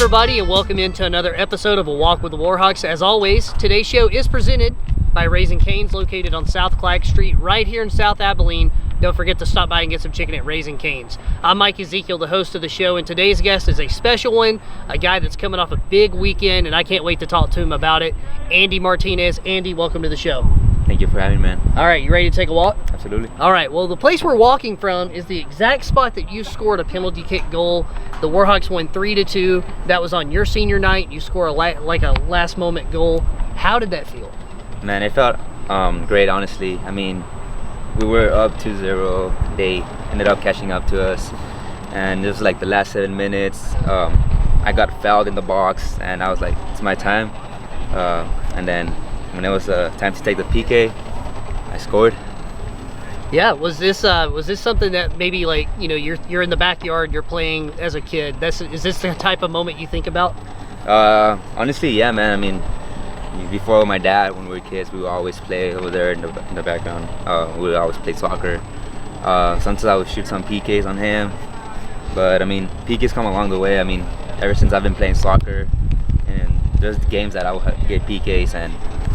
everybody, and welcome into another episode of A Walk with the Warhawks. As always, today's show is presented by Raising Cane's, located on South Clark Street, right here in South Abilene. Don't forget to stop by and get some chicken at Raising Cane's. I'm Mike Ezekiel, the host of the show, and today's guest is a special one, a guy that's coming off a big weekend, and I can't wait to talk to him about it. Andy Martinez. Andy, welcome to the show. Thank you for having me, man. All right, you ready to take a walk? Absolutely. All right, well, the place we're walking from is the exact spot that you scored a penalty kick goal. The Warhawks won 3-2. That was on your senior night. You score a last-moment goal. How did that feel? Man, it felt great, honestly. I mean, we were up 2-0. They ended up catching up to us. And it was like the last 7 minutes. I got fouled in the box, and I was like, it's my time. And then when it was time to take the PK, I scored. Yeah, was this something that maybe, like, you know, you're in the backyard, you're playing as a kid? Is this the type of moment you think about? Honestly, yeah, man. I mean, before my dad, when we were kids, we would always play over there in the background. We would always play soccer. Sometimes I would shoot some PKs on him. But I mean, PKs come along the way. I mean, ever since I've been playing soccer, and there's games that I would get PKs, and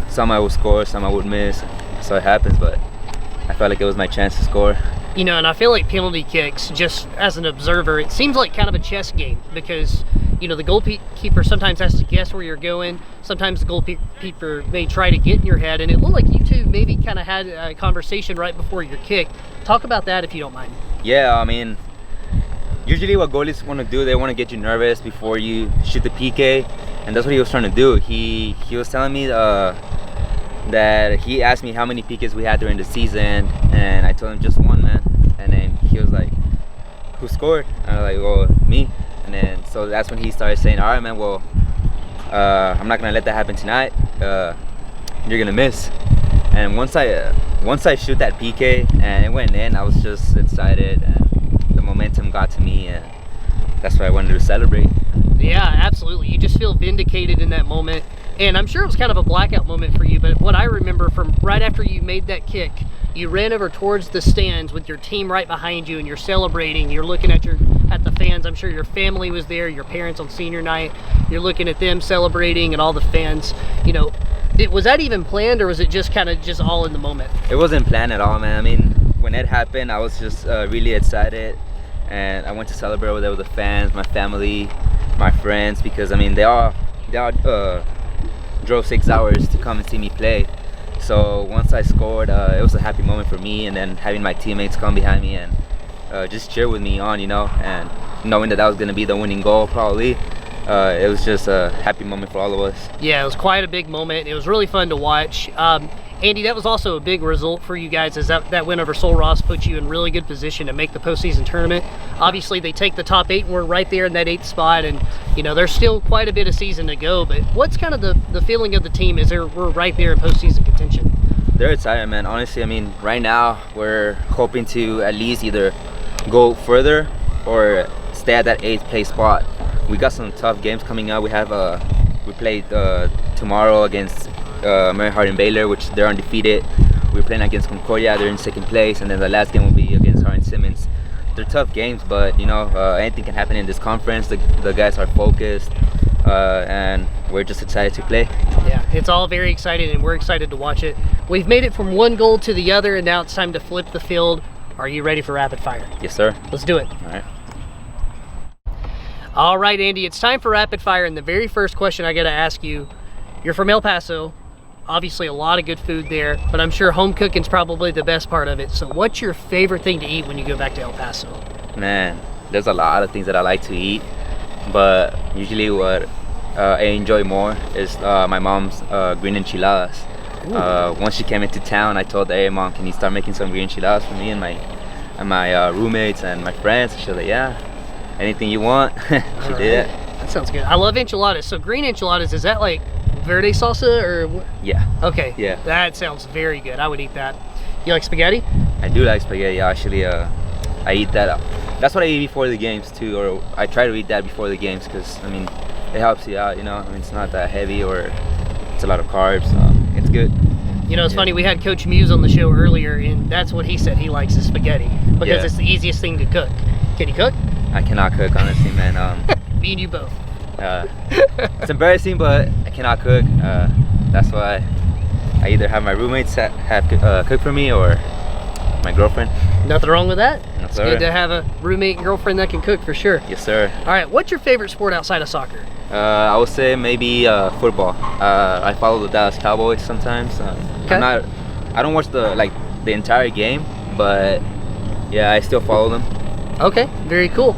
some I would score, some I would miss. So it happens, but I felt like it was my chance to score. You know, and I feel like penalty kicks, just as an observer, it seems like kind of a chess game because, you know, the goalkeeper sometimes has to guess where you're going. Sometimes the goalkeeper may try to get in your head, and it looked like you two maybe kind of had a conversation right before your kick. Talk about that if you don't mind. Yeah, I mean, usually what goalies want to do, they want to get you nervous before you shoot the PK, and that's what he was trying to do. He was telling me that he asked me how many PKs we had during the season, and I told him just one, man. And then he was like, who scored? And I was like, well, me. And then so that's when he started saying, all right, man, well, I'm not gonna let that happen tonight. You're gonna miss. And once I shoot that PK and it went in, I was just excited, and the momentum got to me, and that's why I wanted to celebrate. Yeah, absolutely. You just feel vindicated in that moment. And I'm sure it was kind of a blackout moment for you, but what I remember from right after you made that kick, you ran over towards the stands with your team right behind you, and you're celebrating. You're looking at the fans. I'm sure your family was there, your parents on senior night. You're looking at them celebrating and all the fans. You know, was that even planned, or was it just kind of just all in the moment? It wasn't planned at all, man. I mean, when it happened, I was just really excited, and I went to celebrate over there with the fans, my family, my friends, because I mean they all drove 6 hours to come and see me play. So once I scored, it was a happy moment for me, and then having my teammates come behind me and just cheer with me on, you know, and knowing that was going to be the winning goal probably, it was just a happy moment for all of us. Yeah, it was quite a big moment. It was really fun to watch. Andy, that was also a big result for you guys, as that win over Sul Ross put you in really good position to make the postseason tournament. Obviously, they take the top 8, and we're right there in that 8th spot, and, you know, there's still quite a bit of season to go, but what's kind of the feeling of the team as we're right there in postseason contention? They're excited, man. Honestly, I mean, right now, we're hoping to at least either go further or stay at that 8th place spot. We got some tough games coming up. We played tomorrow against McMurry and Baylor, which they're undefeated. We're playing against Concordia, they're in 2nd place, and then the last game will be against Hart and Simmons. They're tough games, but you know, anything can happen in this conference. The guys are focused, and we're just excited to play. Yeah, it's all very exciting, and we're excited to watch it. We've made it from one goal to the other, and now it's time to flip the field. Are you ready for rapid fire? Yes, sir. Let's do it. All right. All right, Andy, it's time for rapid fire, and the very first question I got to ask you, you're from El Paso. Obviously a lot of good food there, but I'm sure home cooking's probably the best part of it. So what's your favorite thing to eat when you go back to El Paso? Man, there's a lot of things that I like to eat, but usually what I enjoy more is my mom's green enchiladas. Once she came into town, I told her, hey mom, can you start making some green enchiladas for me and my roommates and my friends? She was like, yeah, anything you want. She did. That sounds good. I love enchiladas. So green enchiladas, is that like verde salsa or what? Yeah. Okay. Yeah. That sounds very good. I would eat that. You like spaghetti? I do like spaghetti. Actually, I eat that. That's what I eat before the games too, or I try to eat that before the games because I mean, it helps you out. You know, I mean, it's not that heavy or it's a lot of carbs. It's good. You know, it's funny. We had Coach Muse on the show earlier, and that's what he said he likes is spaghetti because it's the easiest thing to cook. Can you cook? I cannot cook, honestly, man. Me and you both. It's embarrassing, but I cannot cook. That's why I either have my roommates that have cook for me or my girlfriend. Nothing wrong with that. Yes, It's sir. good to have a roommate and girlfriend that can cook for sure. Yes, sir. All right, what's your favorite sport outside of soccer? I would say maybe football. I follow the Dallas Cowboys sometimes. Okay. I don't watch the entire game, but yeah, I still follow them. Okay, very cool.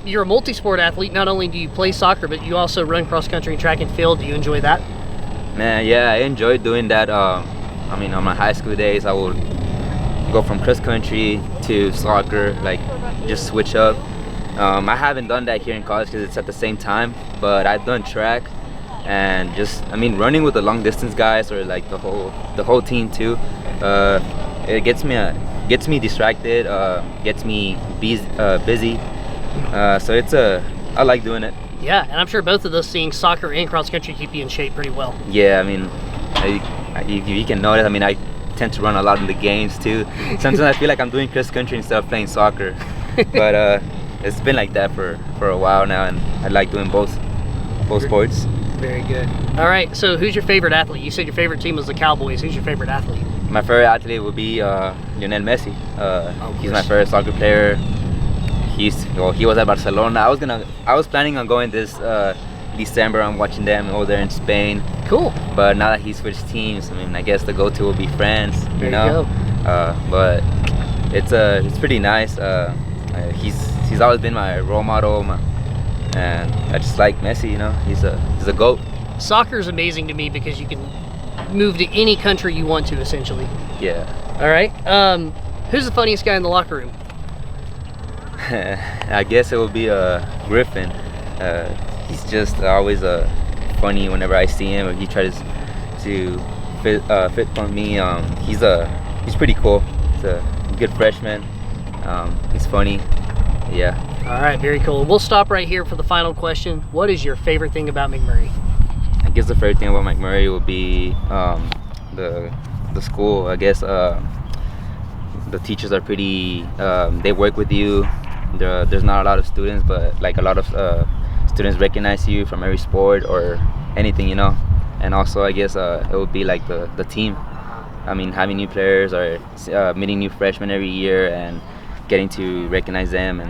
You're a multi-sport athlete. Not only do you play soccer, but you also run cross country and track and field. Do you enjoy that? Man, yeah, I enjoyed doing that. I mean, on my high school days, I would go from cross country to soccer, like just switch up. I haven't done that here in college because it's at the same time, but I've done track and just, I mean, running with the long distance guys or like the whole team too. It gets me distracted, gets me busy. So I like doing it. Yeah, and I'm sure both of those things, soccer and cross country, keep you in shape pretty well. Yeah, I mean, you can notice. I mean, I tend to run a lot in the games too. Sometimes I feel like I'm doing cross country instead of playing soccer, but it's been like that for a while now, and I like doing both sports. Very good. All right, so who's your favorite athlete? You said your favorite team was the Cowboys. Who's your favorite athlete? My favorite athlete would be Lionel Messi. He's my favorite soccer player. He was at Barcelona. I was planning on going this December. I'm watching them over there in Spain. Cool. But now that he switched teams, I mean, I guess the go-to will be France. There you go. But it's pretty nice. He's always been my role model, and I just like Messi. You know, he's a GOAT. Soccer is amazing to me because you can move to any country you want to, essentially. Yeah. All right. Who's the funniest guy in the locker room? I guess it would be Griffin. He's just always funny whenever I see him, or he tries to fit for me. He's pretty cool. He's a good freshman. He's funny. Yeah. All right, very cool. We'll stop right here for the final question. What is your favorite thing about McMurray? I guess the favorite thing about McMurray would be the school. I guess the teachers are pretty. They work with you. There's not a lot of students, but like a lot of students recognize you from every sport or anything, you know. And also, I guess it would be like the team. I mean, having new players or meeting new freshmen every year and getting to recognize them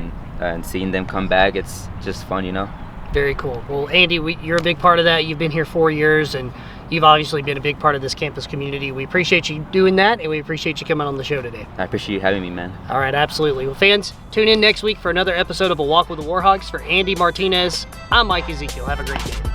and seeing them come back. It's just fun, you know. Very cool. Well, Andy, you're a big part of that. You've been here 4 years, and you've obviously been a big part of this campus community. We appreciate you doing that, and we appreciate you coming on the show today. I appreciate you having me, man. All right, absolutely. Well, fans, tune in next week for another episode of A Walk with the Warhogs. For Andy Martinez, I'm Mike Ezekiel. Have a great day.